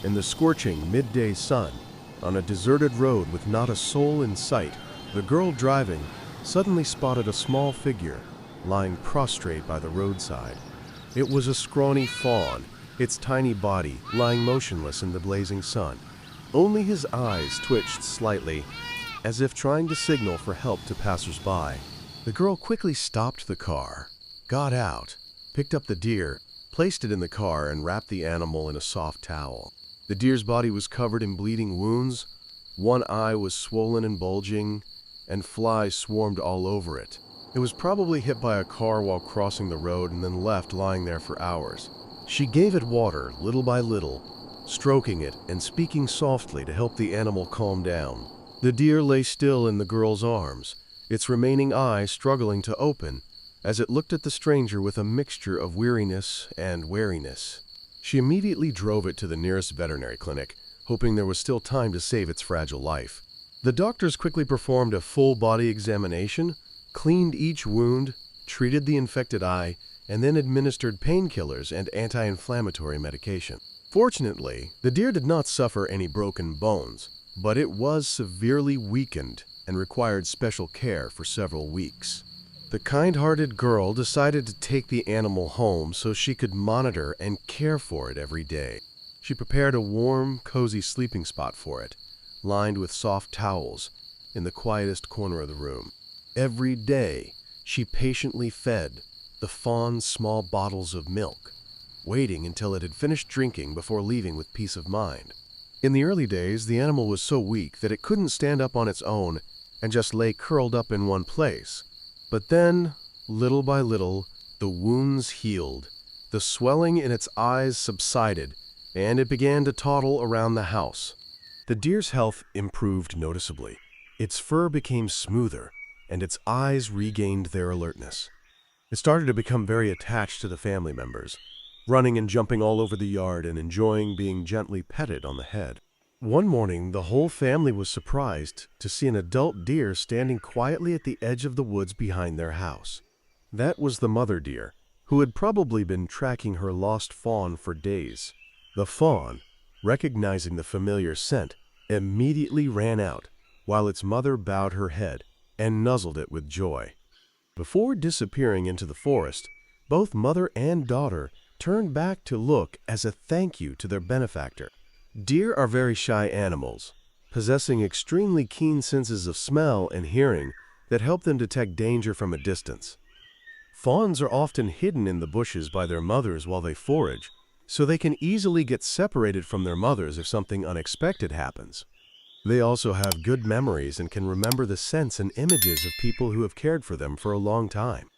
In the scorching midday sun, on a deserted road with not a soul in sight, the girl driving suddenly spotted a small figure lying prostrate by the roadside. It was a scrawny fawn, its tiny body lying motionless in the blazing sun. Only his eyes twitched slightly, as if trying to signal for help to passers-by. The girl quickly stopped the car, got out, picked up the deer, placed it in the car, and wrapped the animal in a soft towel. The deer's body was covered in bleeding wounds, one eye was swollen and bulging, and flies swarmed all over it. It was probably hit by a car while crossing the road and then left lying there for hours. She gave it water little by little, stroking it and speaking softly to help the animal calm down. The deer lay still in the girl's arms, its remaining eye struggling to open, as it looked at the stranger with a mixture of weariness and wariness. She immediately drove it to the nearest veterinary clinic, hoping there was still time to save its fragile life. The doctors quickly performed a full-body examination, cleaned each wound, treated the infected eye, and then administered painkillers and anti-inflammatory medication. Fortunately, the deer did not suffer any broken bones, but it was severely weakened and required special care for several weeks. The kind-hearted girl decided to take the animal home so she could monitor and care for it every day. She prepared a warm, cozy sleeping spot for it, lined with soft towels, in the quietest corner of the room. Every day, she patiently fed the fawn small bottles of milk, waiting until it had finished drinking before leaving with peace of mind. In the early days, the animal was so weak that it couldn't stand up on its own and just lay curled up in one place. But then, little by little, the wounds healed, the swelling in its eyes subsided, and it began to toddle around the house. The deer's health improved noticeably. Its fur became smoother, and its eyes regained their alertness. It started to become very attached to the family members, running and jumping all over the yard and enjoying being gently petted on the head. One morning, the whole family was surprised to see an adult deer standing quietly at the edge of the woods behind their house. That was the mother deer, who had probably been tracking her lost fawn for days. The fawn, recognizing the familiar scent, immediately ran out, while its mother bowed her head and nuzzled it with joy. Before disappearing into the forest, both mother and daughter turned back to look as a thank you to their benefactor. Deer are very shy animals, possessing extremely keen senses of smell and hearing that help them detect danger from a distance. Fawns are often hidden in the bushes by their mothers while they forage, so they can easily get separated from their mothers if something unexpected happens. They also have good memories and can remember the scents and images of people who have cared for them for a long time.